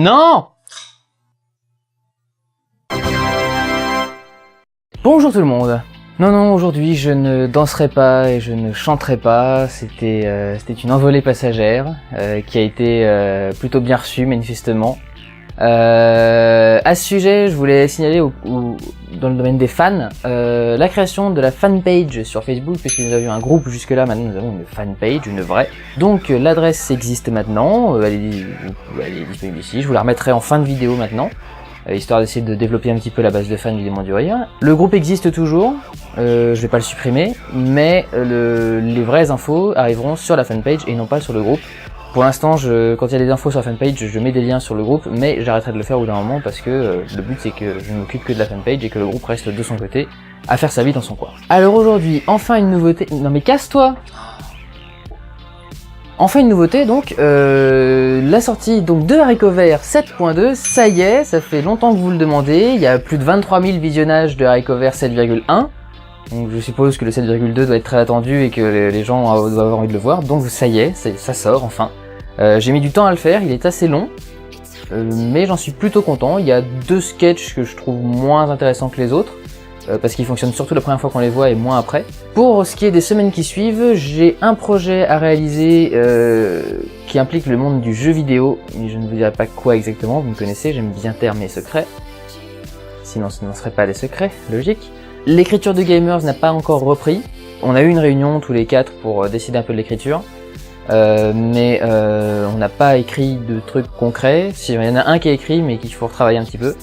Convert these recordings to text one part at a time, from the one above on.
Non! Bonjour tout le monde. Non, aujourd'hui je ne danserai pas et je ne chanterai pas, c'était une envolée passagère qui a été plutôt bien reçue manifestement. À ce sujet, je voulais signaler dans le domaine des fans, la création de la fanpage sur Facebook, puisque nous avions un groupe jusque-là, maintenant nous avons une fanpage, une vraie. Donc l'adresse existe maintenant, elle est disponible ici, je vous la remettrai en fin de vidéo maintenant, histoire d'essayer de développer un petit peu la base de fans du Démon du Rire. Le groupe existe toujours, je vais pas le supprimer, mais les vraies infos arriveront sur la fanpage et non pas sur le groupe. Pour l'instant, quand il y a des infos sur la fanpage, je mets des liens sur le groupe, mais j'arrêterai de le faire au bout d'un moment parce que le but c'est que je ne m'occupe que de la fanpage et que le groupe reste de son côté à faire sa vie dans son coin. Alors aujourd'hui, enfin une nouveauté... Non mais casse-toi! Enfin une nouveauté donc, la sortie donc de Haricots Verts 7.2, ça y est, ça fait longtemps que vous le demandez, il y a plus de 23 000 visionnages de Haricots Verts 7.1. Donc je suppose que le 7.2 doit être très attendu et que les gens doivent avoir envie de le voir, donc ça y est, ça sort enfin. J'ai mis du temps à le faire, il est assez long, mais j'en suis plutôt content. Il y a deux sketchs que je trouve moins intéressants que les autres, parce qu'ils fonctionnent surtout la première fois qu'on les voit et moins après. Pour ce qui est des semaines qui suivent, j'ai un projet à réaliser qui implique le monde du jeu vidéo, mais je ne vous dirai pas quoi exactement, vous me connaissez, j'aime bien taire mes secrets, sinon ce ne serait pas des secrets, logique. L'écriture de Gamers n'a pas encore repris. On a eu une réunion tous les quatre pour décider un peu de l'écriture, mais on n'a pas écrit de trucs concrets. Il y en a un qui est écrit, mais qu'il faut retravailler un petit peu,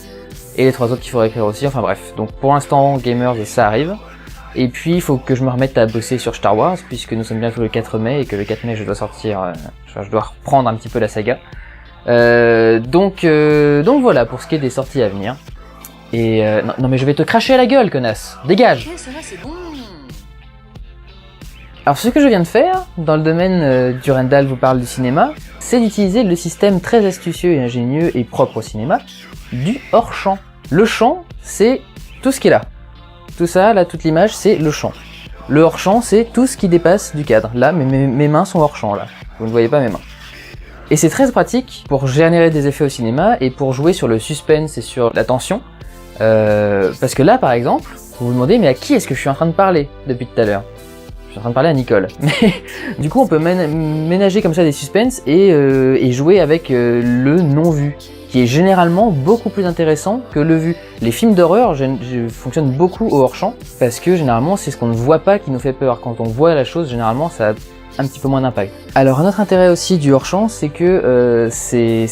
et les trois autres qu'il faut écrire aussi. Enfin bref. Donc pour l'instant, Gamers, ça arrive. Et puis il faut que je me remette à bosser sur Star Wars, puisque nous sommes bientôt le 4 mai et que le 4 mai je dois sortir, je dois reprendre un petit peu la saga. Donc voilà pour ce qui est des sorties à venir. Et non mais je vais te cracher à la gueule, connasse. Dégage. Ça va, c'est bon. Alors ce que je viens de faire, dans le domaine du Randall vous parle du cinéma, c'est d'utiliser le système très astucieux et ingénieux et propre au cinéma, du hors-champ. Le champ, c'est tout ce qui est là. Tout ça, là, toute l'image, c'est le champ. Le hors-champ, c'est tout ce qui dépasse du cadre. Là, mes mains sont hors-champ, là. Vous ne voyez pas mes mains. Et c'est très pratique pour générer des effets au cinéma et pour jouer sur le suspense et sur la tension. Parce que là, par exemple, vous vous demandez, mais à qui est-ce que je suis en train de parler depuis tout à l'heure? Je suis en train de parler à Nicole. Mais du coup, on peut ménager comme ça des suspens et jouer avec le non-vu, qui est généralement beaucoup plus intéressant que le vu. Les films d'horreur fonctionnent beaucoup au hors-champ, parce que généralement, c'est ce qu'on ne voit pas qui nous fait peur. Quand on voit la chose, généralement, ça a un petit peu moins d'impact. Alors un autre intérêt aussi du hors-champ, c'est que c'est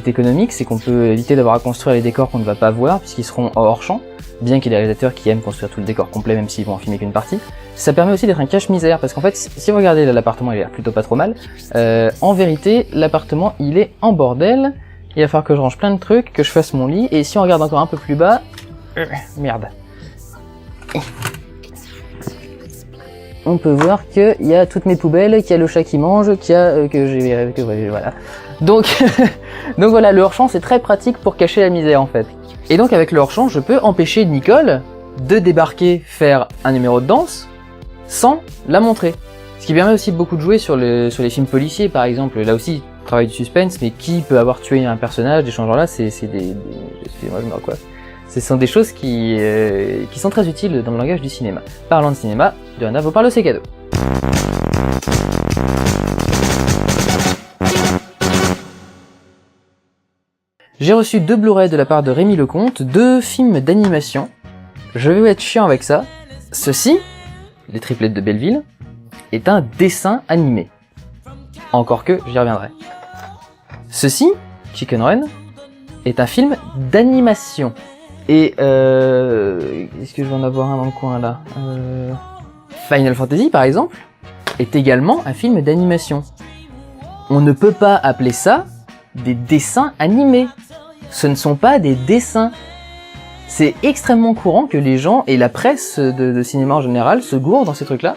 économique, c'est qu'on peut éviter d'avoir à construire les décors qu'on ne va pas voir, puisqu'ils seront hors-champ, bien qu'il y ait des réalisateurs qui aiment construire tout le décor complet, même s'ils vont en filmer qu'une partie. Ça permet aussi d'être un cache-misère, parce qu'en fait, si vous regardez l'appartement, il a l'air plutôt pas trop mal. En vérité, l'appartement, il est en bordel, il va falloir que je range plein de trucs, que je fasse mon lit, et si on regarde encore un peu plus bas... merde. On peut voir qu'il y a toutes mes poubelles, qu'il y a le chat qui mange, qu'il y a voilà. Donc voilà, le hors-champ c'est très pratique pour cacher la misère en fait. Et donc avec le hors-champ, je peux empêcher Nicole de débarquer faire un numéro de danse sans la montrer. Ce qui permet aussi beaucoup de jouer sur les films policiers par exemple. Là aussi, travail du suspense, mais qui peut avoir tué un personnage, des genres-là, c'est des... Excusez-moi, je me recoiffe. Ce sont des choses qui sont très utiles dans le langage du cinéma. Parlant de cinéma, Diana vous parle de ses cadeaux. J'ai reçu 2 Blu-ray de la part de Rémi Lecomte, 2 films d'animation. Je vais être chiant avec ça. Ceci, Les Triplettes de Belleville, est un dessin animé. Encore que, j'y reviendrai. Ceci, Chicken Run, est un film d'animation. Et est-ce que je vais en avoir un dans le coin là? Final Fantasy par exemple est également un film d'animation. On ne peut pas appeler ça des dessins animés. Ce ne sont pas des dessins. C'est extrêmement courant que les gens et la presse de cinéma en général se gourrent dans ces trucs-là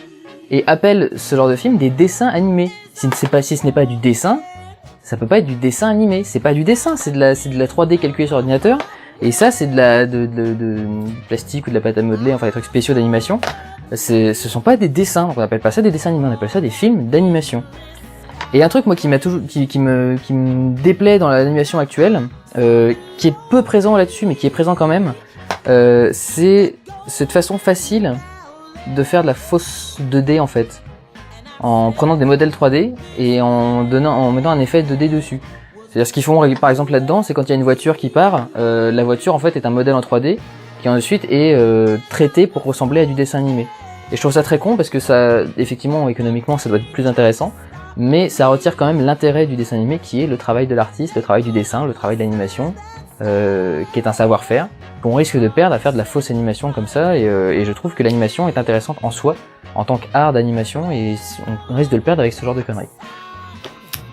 et appellent ce genre de film des dessins animés. Si ce n'est pas du dessin, ça peut pas être du dessin animé. C'est pas du dessin, c'est de la 3D calculée sur ordinateur. Et ça, c'est de plastique ou de la pâte à modeler, enfin des trucs spéciaux d'animation. Ce sont pas des dessins, on appelle pas ça des dessins animés, on appelle ça des films d'animation. Et un truc moi qui m'a toujours, qui me déplaît dans l'animation actuelle, qui est peu présent là-dessus, mais qui est présent quand même, c'est cette façon facile de faire de la fausse 2D en fait, en prenant des modèles 3D et en mettant un effet 2D dessus. C'est-à-dire ce qu'ils font par exemple là-dedans, c'est quand il y a une voiture qui part, la voiture en fait est un modèle en 3D qui ensuite est traité pour ressembler à du dessin animé. Et je trouve ça très con parce que ça, effectivement, économiquement, ça doit être plus intéressant, mais ça retire quand même l'intérêt du dessin animé qui est le travail de l'artiste, le travail du dessin, le travail de l'animation, qui est un savoir-faire, qu'on risque de perdre à faire de la fausse animation comme ça, et je trouve que l'animation est intéressante en soi, en tant qu'art d'animation, et on risque de le perdre avec ce genre de conneries.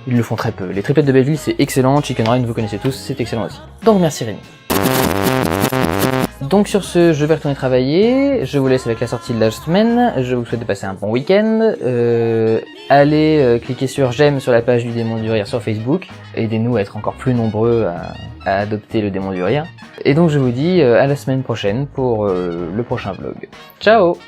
Ils le font très peu. Les triplettes de Belleville, c'est excellent, Chicken Run, vous connaissez tous, c'est excellent aussi. Donc merci Rémi. Donc sur ce, je vais retourner travailler, je vous laisse avec la sortie de la semaine, je vous souhaite de passer un bon week-end, allez cliquer sur j'aime sur la page du Démon du Rire sur Facebook, aidez-nous à être encore plus nombreux à adopter le Démon du Rire, et donc je vous dis à la semaine prochaine pour le prochain vlog. Ciao!